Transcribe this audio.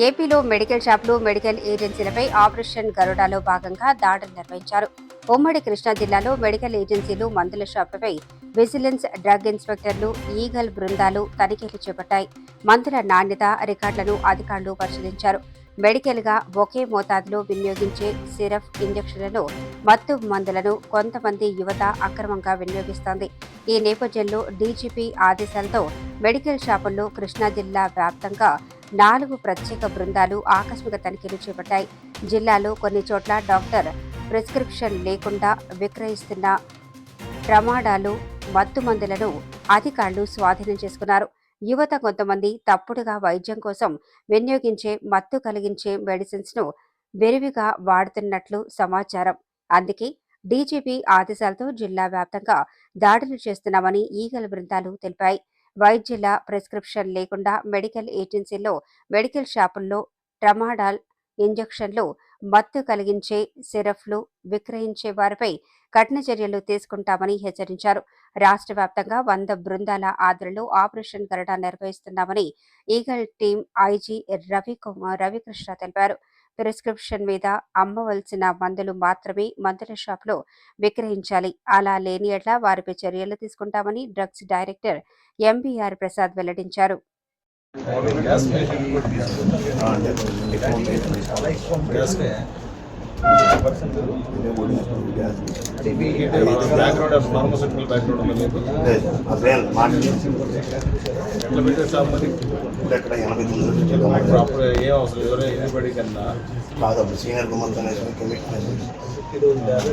ఏపీలో మెడికల్ షాపులు, medical ఏజెన్సీలపై operation గరుడలో భాగంగా దాడులు నిర్వహించారు. ఉమ్మడి కృష్ణా జిల్లాలో మెడికల్ ఏజెన్సీలు, మందుల షాపులపై విజిలెన్స్, డ్రగ్ ఇన్స్పెక్టర్లు, ఈగల్ బృందాలు తనిఖీలు చేపట్టాయి. మందుల నాణ్యత, రికార్డులను అధికారులు పరిశీలించారు. మెడికల్గా ఒకే మోతాదులో వినియోగించే సిరప్, ఇంజెక్షన్లను, మత్తు మందులను కొంతమంది యువత అక్రమంగా వినియోగిస్తోంది. ఈ నేపథ్యంలో డీజీపీ ఆదేశాలతో మెడికల్ షాపుల్లో కృష్ణా జిల్లా వ్యాప్తంగా 4 ప్రత్యేక బృందాలు ఆకస్మిక తనిఖీలు చేపట్టాయి. జిల్లాలో కొన్ని చోట్ల డాక్టర్ ప్రిస్క్రిప్షన్ లేకుండా విక్రయిస్తున్న ట్రమాడాలు, మత్తు మందులను అధికారులు స్వాధీనం చేసుకున్నారు. యువత కొంతమంది తప్పుడుగా వైద్యం కోసం వినియోగించే మత్తు కలిగించే మెడిసిన్స్ ను విరివిగా వాడుతున్నట్లు సమాచారం. అందుకే డీజీపీ ఆదేశాలతో జిల్లా వ్యాప్తంగా దాడులు చేస్తున్నామని ఈగల బృందాలు తెలిపాయి. వైద్యుల ప్రిస్క్రిప్షన్ లేకుండా మెడికల్ ఏజెన్సీల్లో, మెడికల్ షాపుల్లో ట్రమాడాల్ ఇంజెక్షన్లు, మత్తు కలిగించే సిరప్లు విక్రయించే వారిపై కఠిన చర్యలు తీసుకుంటామని హెచ్చరించారు. రాష్ట్ర వ్యాప్తంగా 100 బృందాల ఆధ్వర్యంలో ఆపరేషన్ గరుడ నిర్వహిస్తున్నామని ఈగల్ టీం ఐజీ రవికృష్ణ తెలిపారు. ప్రిస్క్రిప్షన్ మీద అమ్మవలసిన మందులు మాత్రమే మందుల షాపులో విక్రయించాలి. అలా లేని యెడల వారిపై చర్యలు తీసుకుంటామని డ్రగ్స్ డైరెక్టర్ ఎంబీఆర్ ప్రసాద్ వెల్లడించారు. సీనియర్ ఉన్నారు.